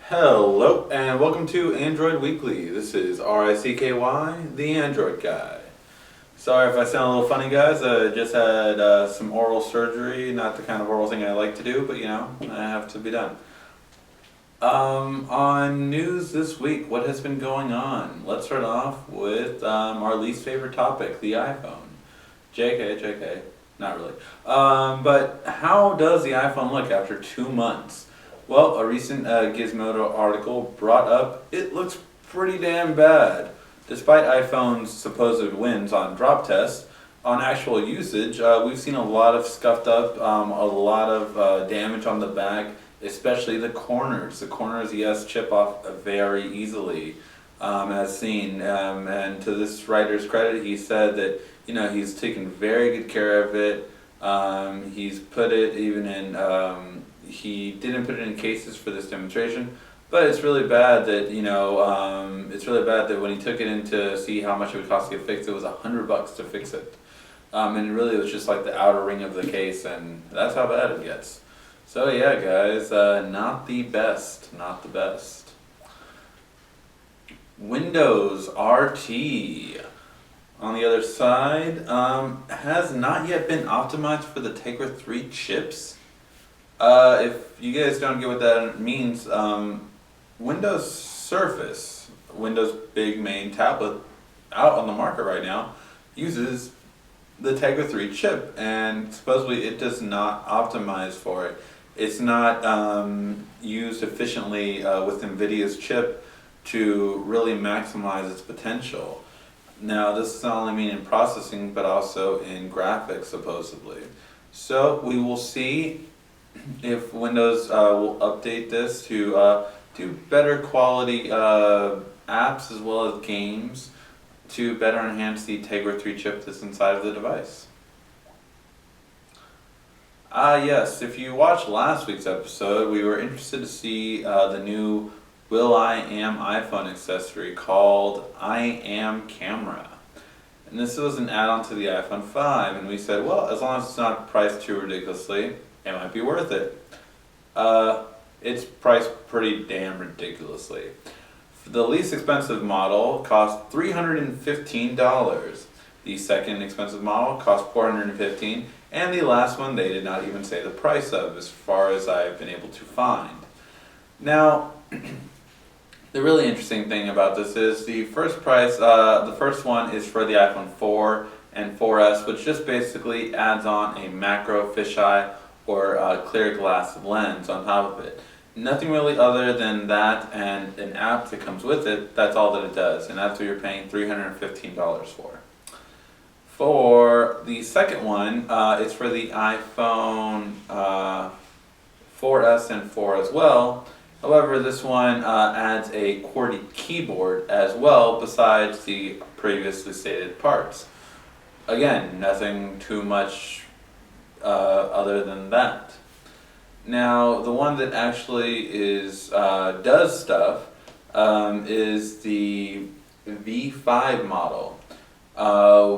Hello and welcome to Android Weekly. This is Ricky, the Android guy. Sorry if I sound a little funny, guys. I just had some oral surgery. Not the kind of oral thing I like to do, but I have to be done. On news this week, what has been going on? Let's start off with our least favorite topic, the iPhone. JK, not really. But how does the iPhone look after 2 months? Well, a recent Gizmodo article brought up it looks pretty damn bad. Despite iPhone's supposed wins on drop tests, on actual usage, we've seen a lot of scuffed up, a lot of damage on the back, especially the corners. The corners, yes, chip off very easily, as seen. And to this writer's credit, he said that he's taken very good care of it. He's put it even in. He didn't put it in cases for this demonstration, but it's really bad that when he took it in to see how much it would cost to get fixed, it was $100 to fix it, and really it was just like the outer ring of the case, and that's how bad it gets. So yeah, guys, not the best, not the best. Windows RT, on the other side, has not yet been optimized for the Tegra 3 chips. If you guys don't get what that means, Windows Surface, Windows big main tablet out on the market right now, uses the Tegra 3 chip, and supposedly it does not optimize for it. It's not used efficiently with NVIDIA's chip to really maximize its potential. Now, this does not only mean in processing, but also in graphics, supposedly. So we will see if Windows will update this to do better quality apps as well as games to better enhance the Tegra 3 chip that's inside of the device. Yes, if you watched last week's episode, we were interested to see the new will.i.am iPhone accessory called i.am Camera. And this was an add-on to the iPhone 5, and we said, well, as long as it's not priced too ridiculously, it might be worth it. It's priced pretty damn ridiculously. The least expensive model cost $315. The second expensive model cost $415, and the last one they did not even say the price of, as far as I've been able to find. Now, the really interesting thing about this is the first price. The first one is for the iPhone 4 and 4S, which just basically adds on a macro fisheye or a clear glass lens on top of it. Nothing really other than that and an app that comes with it. That's all that it does, and that's what you're paying $315 for. For the second one, it's for the iPhone 4S and 4 as well. However, this one adds a QWERTY keyboard as well, besides the previously stated parts. Again, nothing too much other than that. Now, the one that actually does stuff is the V5 model,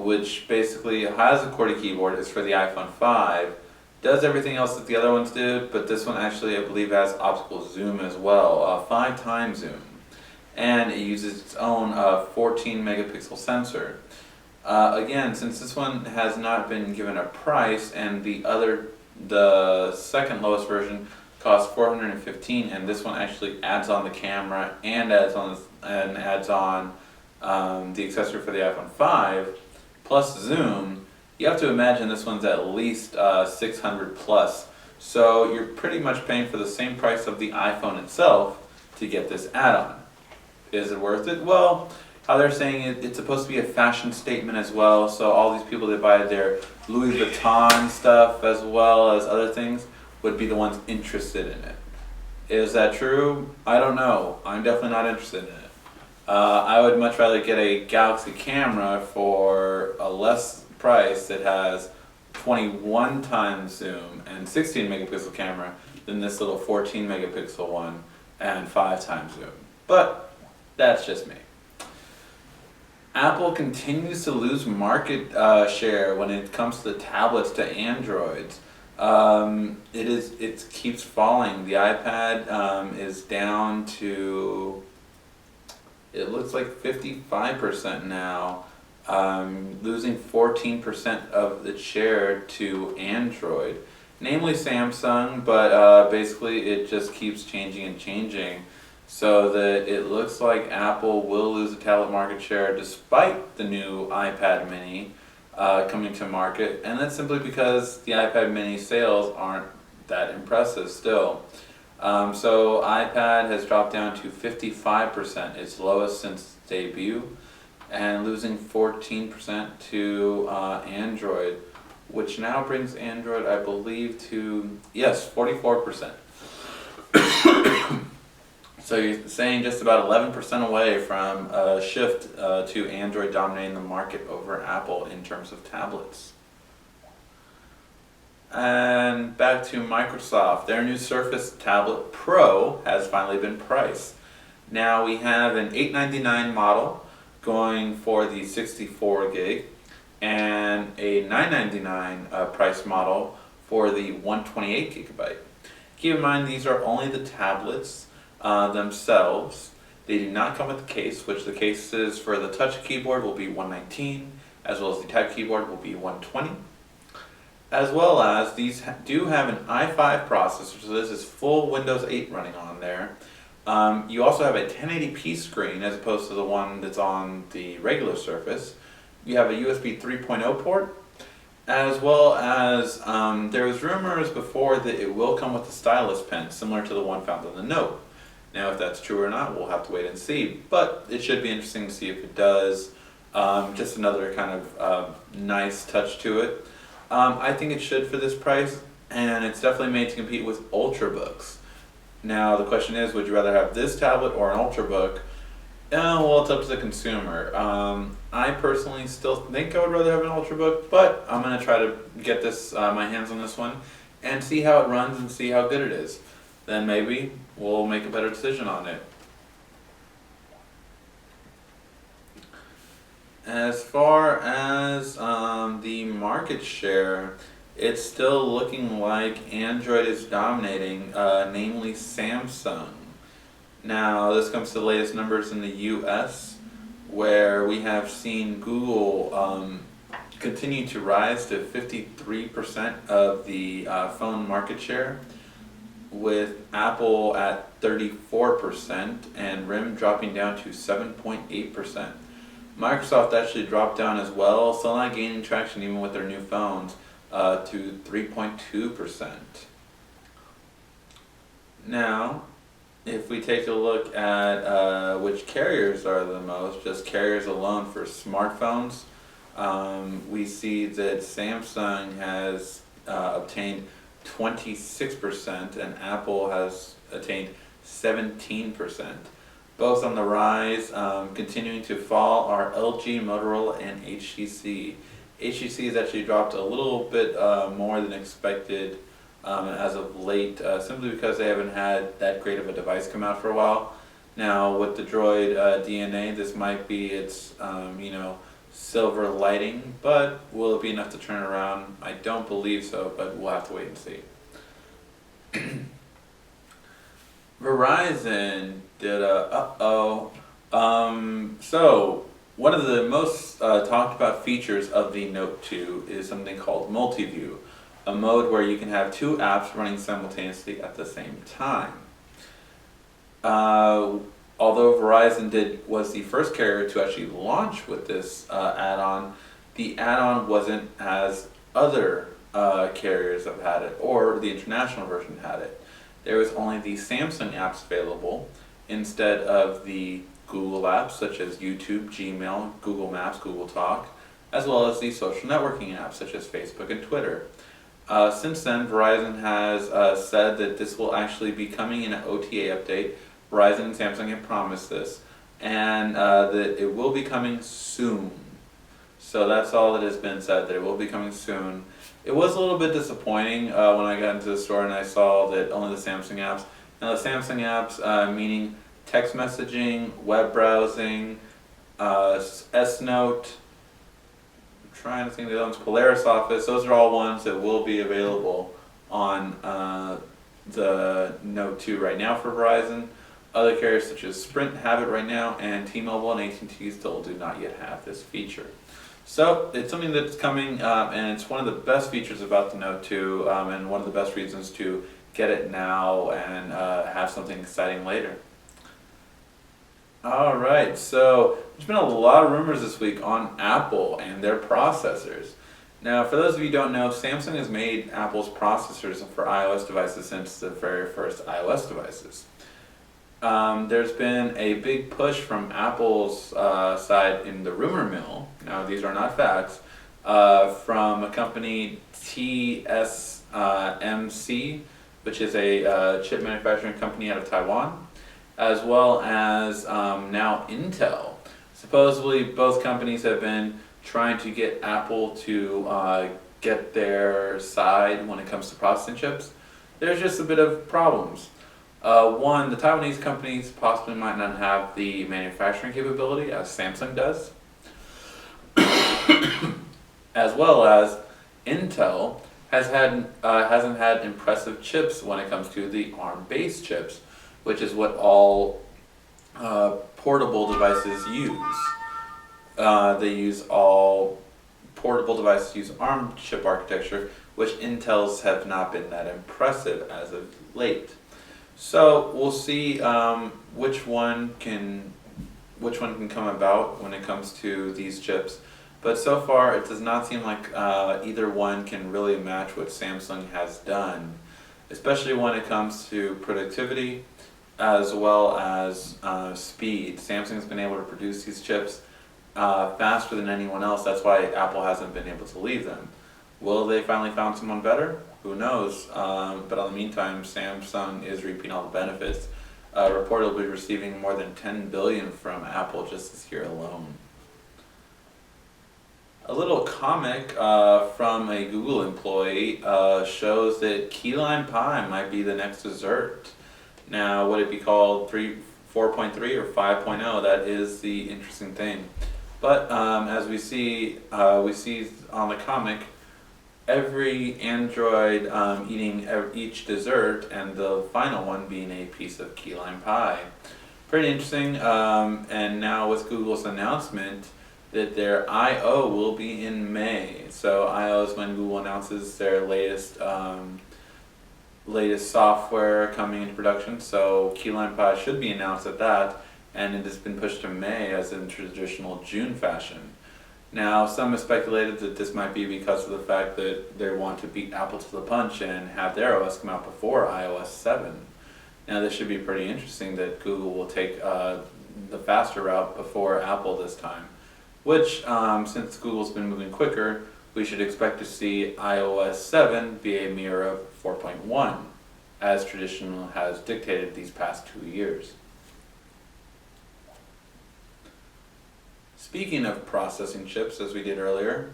which basically has a QWERTY keyboard. It's for the iPhone 5. Does everything else that the other ones did, but this one actually, I believe, has optical zoom as well, 5 times zoom, and it uses its own 14 megapixel sensor. Again, since this one has not been given a price, and the second lowest version costs $415, and this one actually adds on the camera and adds on the accessory for the iPhone 5 plus zoom. You have to imagine this one's at least $600 plus. So you're pretty much paying for the same price of the iPhone itself to get this add-on. Is it worth it? Well, how they're saying it's supposed to be a fashion statement as well, so all these people that buy their Louis Vuitton stuff as well as other things would be the ones interested in it. Is that true? I don't know. I'm definitely not interested in it. I would much rather get a Galaxy camera for a less price that has 21 times zoom and 16 megapixel camera than this little 14 megapixel one and 5 times zoom. But that's just me. Apple continues to lose market share when it comes to the tablets to Androids. It keeps falling. The iPad is down to, it looks like 55% now, losing 14% of its share to Android, namely Samsung, but basically it just keeps changing and changing. So that it looks like Apple will lose the tablet market share despite the new iPad mini coming to market, and that's simply because the iPad mini sales aren't that impressive still. So iPad has dropped down to 55%, its lowest since debut, and losing 14% to Android, which now brings Android, I believe, to, yes, 44%. So you're saying just about 11% away from a shift to Android dominating the market over Apple in terms of tablets. And back to Microsoft, their new Surface Tablet Pro has finally been priced. Now we have an $899 model going for the 64 gig and a $999 price model for the 128 gigabyte. Keep in mind these are only the tablets themselves. They do not come with the case, which the cases for the touch keyboard will be $119, as well as the type keyboard will be $120. As well as these do have an i5 processor, so this is full Windows 8 running on there. You also have a 1080p screen as opposed to the one that's on the regular Surface. You have a USB 3.0 port, as well as there was rumors before that it will come with a stylus pen similar to the one found on the Note. Now, if that's true or not, we'll have to wait and see, but it should be interesting to see if it does. Just another kind of nice touch to it. I think it should for this price, and it's definitely made to compete with Ultrabooks. Now, the question is, would you rather have this tablet or an Ultrabook? Well, it's up to the consumer. I personally still think I would rather have an Ultrabook, but I'm going to try to get my hands on this one and see how it runs and see how good it is. Then maybe we'll make a better decision on it. As far as the market share, it's still looking like Android is dominating, namely Samsung. Now, this comes to the latest numbers in the US, where we have seen Google continue to rise to 53% of the phone market share, with Apple at 34% and RIM dropping down to 7.8%. Microsoft actually dropped down as well, still not gaining traction even with their new phones, to 3.2%. Now, if we take a look at which carriers are the most, just carriers alone for smartphones, we see that Samsung has obtained 26% and Apple has attained 17%. Both on the rise, continuing to fall are LG, Motorola, and HTC. HTC has actually dropped a little bit more than expected as of late, simply because they haven't had that great of a device come out for a while. Now, with the Droid DNA, this might be its, silver lighting, but will it be enough to turn around? I don't believe so, but we'll have to wait and see. Verizon did so one of the most talked about features of the Note 2 is something called Multiview, a mode where you can have two apps running simultaneously at the same time. Although Verizon was the first carrier to actually launch with this add-on, the add-on wasn't as other carriers have had it, or the international version had it. There was only the Samsung apps available instead of the Google apps such as YouTube, Gmail, Google Maps, Google Talk, as well as the social networking apps such as Facebook and Twitter. Since then, Verizon has said that this will actually be coming in an OTA update. Verizon and Samsung have promised this, and that it will be coming soon. So that's all that has been said, that it will be coming soon. It was a little bit disappointing when I got into the store and I saw that only the Samsung apps. Now the Samsung apps, meaning text messaging, web browsing, S-Note, I'm trying to think of the other ones, Polaris Office, those are all ones that will be available on the Note 2 right now for Verizon. Other carriers such as Sprint have it right now, and T-Mobile and AT&T still do not yet have this feature. So it's something that's coming, and it's one of the best features about the Note 2, and one of the best reasons to get it now and have something exciting later. Alright, so there's been a lot of rumors this week on Apple and their processors. Now, for those of you who don't know, Samsung has made Apple's processors for iOS devices since the very first iOS devices. There's been a big push from Apple's side in the rumor mill. Now, these are not facts. From a company TSMC, which is a chip manufacturing company out of Taiwan, as well as now Intel. Supposedly, both companies have been trying to get Apple to get their side when it comes to processing chips. There's just a bit of problems. One, the Taiwanese companies possibly might not have the manufacturing capability as Samsung does, as well as Intel hasn't had impressive chips when it comes to the ARM-based chips, which is what all portable devices use. All portable devices use ARM chip architecture, which Intel's have not been that impressive as of late. So we'll see which one can come about when it comes to these chips. But so far, it does not seem like either one can really match what Samsung has done, especially when it comes to productivity as well as speed. Samsung's been able to produce these chips faster than anyone else. That's why Apple hasn't been able to leave them. Will they finally found someone better? Who knows? But in the meantime, Samsung is reaping all the benefits, reportedly receiving more than $10 billion from Apple just this year alone. A little comic from a Google employee shows that key lime pie might be the next dessert. Now, would it be called 4.3 or 5.0? That is the interesting thing. But as we see on the comic, every android eating each dessert, and the final one being a piece of key lime pie. Pretty interesting. And now with Google's announcement that their I/O will be in May. So I/O is when Google announces their latest software coming into production. So key lime pie should be announced at that, and it has been pushed to May as in traditional June fashion. Now, some have speculated that this might be because of the fact that they want to beat Apple to the punch and have their OS come out before iOS 7. Now, this should be pretty interesting that Google will take the faster route before Apple this time, which, since Google's been moving quicker, we should expect to see iOS 7 be a mirror of 4.1, as traditional has dictated these past 2 years. Speaking of processing chips, as we did earlier,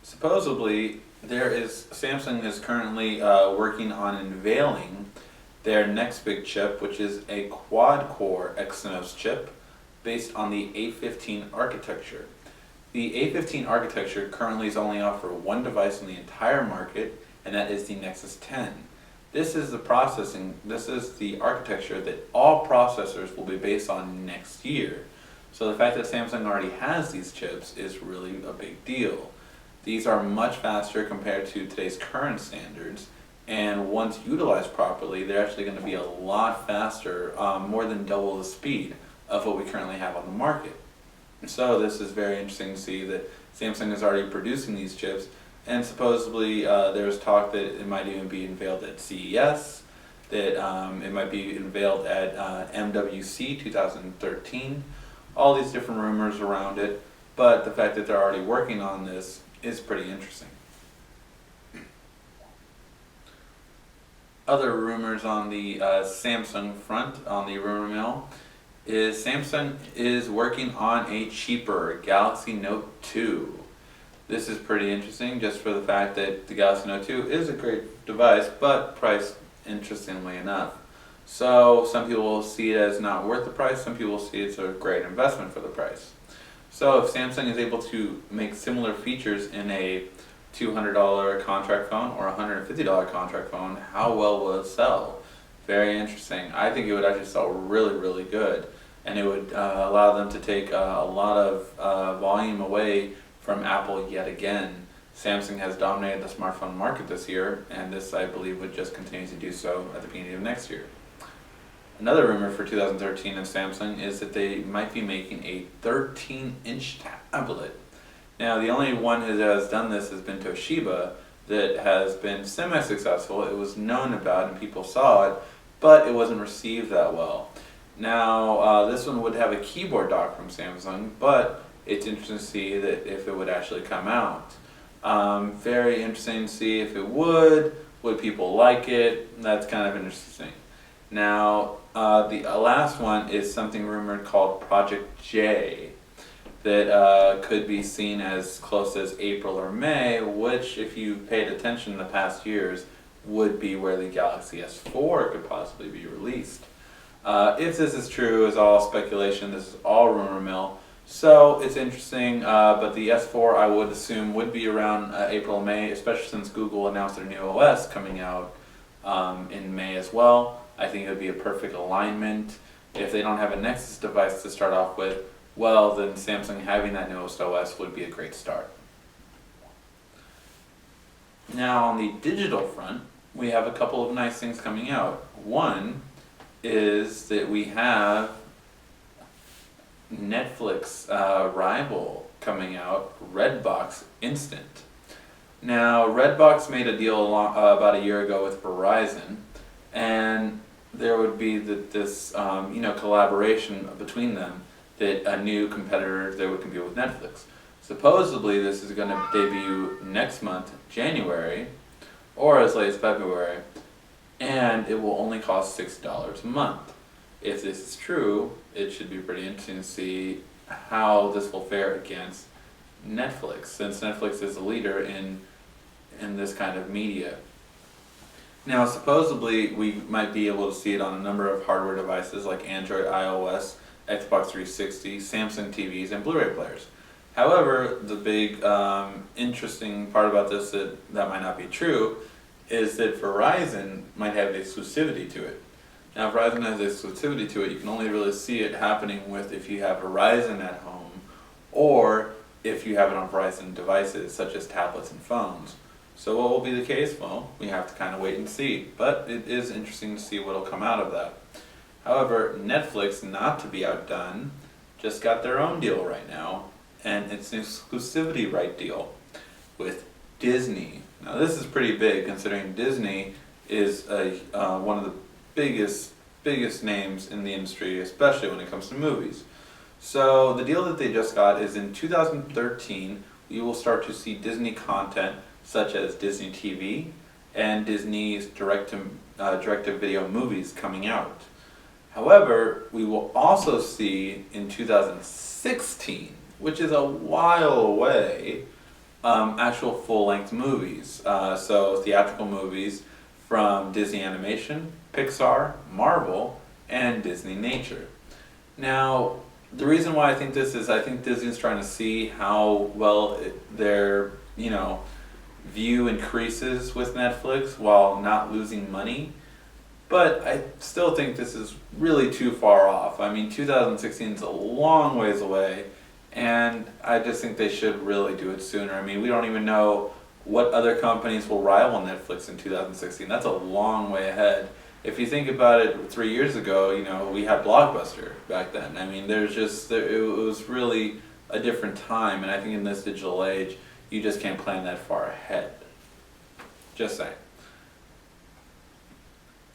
supposedly Samsung is currently working on unveiling their next big chip, which is a quad-core Exynos chip based on the A15 architecture. The A15 architecture currently is only offered one device in the entire market, and that is the Nexus 10. This is the architecture that all processors will be based on next year. So the fact that Samsung already has these chips is really a big deal. These are much faster compared to today's current standards, and once utilized properly, they're actually going to be a lot faster, more than double the speed of what we currently have on the market. So this is very interesting to see that Samsung is already producing these chips, and supposedly there's talk that it might even be unveiled at CES, that it might be unveiled at MWC 2013. All these different rumors around it, but the fact that they're already working on this is pretty interesting. Other rumors on the Samsung front, on the rumor mill, is Samsung is working on a cheaper Galaxy Note 2. This is pretty interesting just for the fact that the Galaxy Note 2 is a great device, but priced interestingly enough. So some people will see it as not worth the price, some people will see it's a great investment for the price. So if Samsung is able to make similar features in a $200 contract phone or a $150 contract phone, how well will it sell? Very interesting. I think it would actually sell really, really good, and it would allow them to take a lot of volume away from Apple yet again. Samsung has dominated the smartphone market this year, and this, I believe, would just continue to do so at the beginning of next year. Another rumor for 2013 of Samsung is that they might be making a 13-inch tablet. Now, the only one that has done this has been Toshiba, that has been semi-successful. It was known about and people saw it, but it wasn't received that well. Now, this one would have a keyboard dock from Samsung, but it's interesting to see that if it would actually come out. Very interesting to see if it would people like it? That's kind of interesting. Now, the last one is something rumored called Project J that could be seen as close as April or May, which, if you paid attention in the past years, would be where the Galaxy S4 could possibly be released. If this is true, is all speculation. This is all rumor mill. So it's interesting, but the S4 I would assume would be around April, May, especially since Google announced their new OS coming out in May as well. I think it would be a perfect alignment. If they don't have a Nexus device to start off with, well, then Samsung having that newest OS would be a great start. Now, on the digital front, we have a couple of nice things coming out. One is that we have Netflix rival coming out, Redbox Instant. Now, Redbox made a deal about a year ago with Verizon, and there would be this collaboration between them, that a new competitor that would compete with Netflix. Supposedly, this is going to debut next month, January, or as late as February, and it will only cost $6 a month. If this is true, it should be pretty interesting to see how this will fare against Netflix, since Netflix is a leader in this kind of media. Now, supposedly, we might be able to see it on a number of hardware devices like Android, iOS, Xbox 360, Samsung TVs, and Blu-ray players. However, the big interesting part about this that might not be true is that Verizon might have exclusivity to it. Now, if Verizon has exclusivity to it, you can only really see it happening with if you have Verizon at home, or if you have it on Verizon devices such as tablets and phones. So what will be the case? Well, we have to kind of wait and see. But it is interesting to see what will come out of that. However, Netflix, not to be outdone, just got their own deal right now, and it's an exclusivity right deal with Disney. Now, this is pretty big, considering Disney is one of the biggest names in the industry, especially when it comes to movies. So the deal that they just got is in 2013, we will start to see Disney content such as Disney TV and Disney's direct-to-video movies coming out. However, we will also see in 2016, which is a while away, actual full-length movies. So theatrical movies from Disney Animation, Pixar, Marvel, and Disney Nature. Now, the reason why I think this is, I think Disney's trying to see how well their, view increases with Netflix while not losing money. But I still think this is really too far off. I mean, 2016 is a long ways away, and I just think they should really do it sooner. I mean, we don't even know what other companies will rival Netflix in 2016. That's a long way ahead. If you think about it, 3 years ago, we had Blockbuster back then. I mean, it was really a different time, and I think in this digital age, you just can't plan that far ahead. Just saying.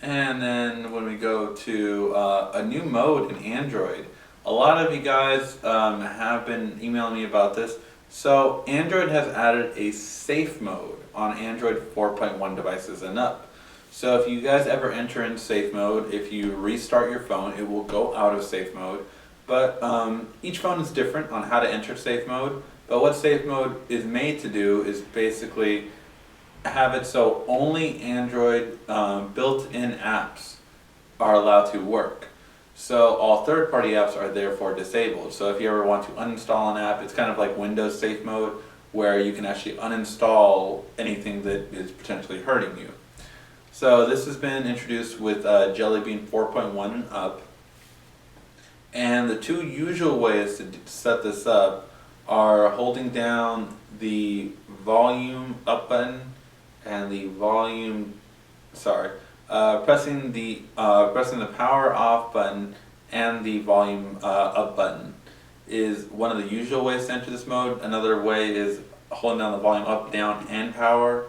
And then when we go to a new mode in Android, a lot of you guys have been emailing me about this. So Android has added a safe mode on Android 4.1 devices and up. So if you guys ever enter in safe mode, if you restart your phone, it will go out of safe mode. But each phone is different on how to enter safe mode. But what safe mode is made to do is basically have it so only Android built-in apps are allowed to work. So all third-party apps are therefore disabled. So if you ever want to uninstall an app, it's kind of like Windows safe mode, where you can actually uninstall anything that is potentially hurting you. So this has been introduced with Jelly Bean 4.1 and up. And the two usual ways to set this up are holding down the volume up button and the pressing the power off button and the volume up button is one of the usual ways to enter this mode. Another way is holding down the volume up, down, and power.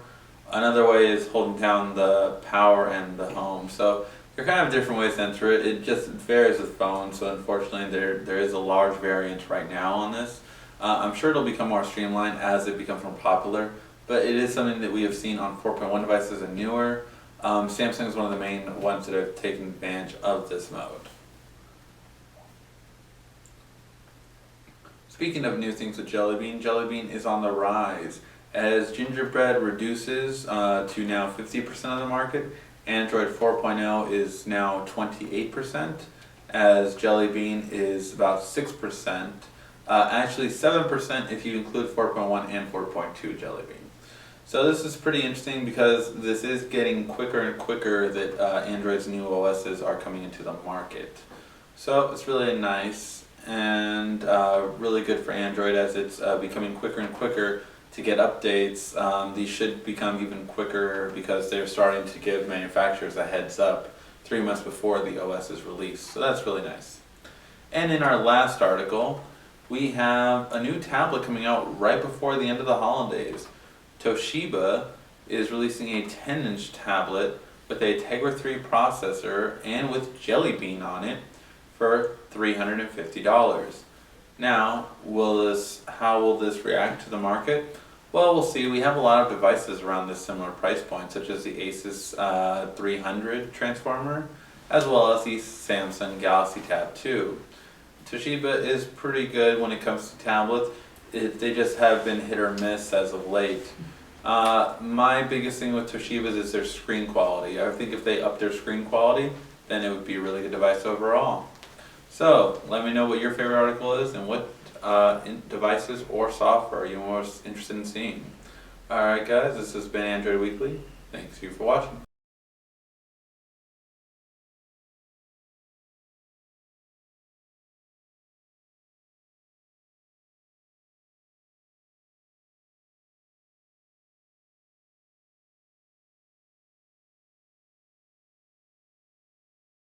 Another way is holding down the power and the home. So there are kind of different ways to enter it. It just varies with phones, so unfortunately there is a large variance right now on this. I'm sure it'll become more streamlined as it becomes more popular, but it is something that we have seen on 4.1 devices and newer. Samsung is one of the main ones that have taken advantage of this mode. Speaking of new things with Jelly Bean, Jelly Bean is on the rise. As Gingerbread reduces to now 50% of the market, Android 4.0 is now 28%, as Jelly Bean is about 6%. Actually 7% if you include 4.1 and 4.2 Jelly Bean. So this is pretty interesting because this is getting quicker and quicker that Android's new OSs are coming into the market. So it's really nice and really good for Android as it's becoming quicker and quicker to get updates. These should become even quicker because they're starting to give manufacturers a heads up 3 months before the OS is released. So that's really nice. And in our last article, we have a new tablet coming out right before the end of the holidays. Toshiba is releasing a 10-inch tablet with a Tegra 3 processor and with Jelly Bean on it for $350. Now, how will this react to the market? Well, we'll see. We have a lot of devices around this similar price point, such as the Asus 300 transformer, as well as the Samsung Galaxy Tab 2. Toshiba is pretty good when it comes to tablets. They just have been hit or miss as of late. My biggest thing with Toshiba is their screen quality. I think if they up their screen quality, then it would be a really good device overall. So, let me know what your favorite article is and what devices or software you're most interested in seeing. Alright guys, this has been Android Weekly. Thanks you for watching.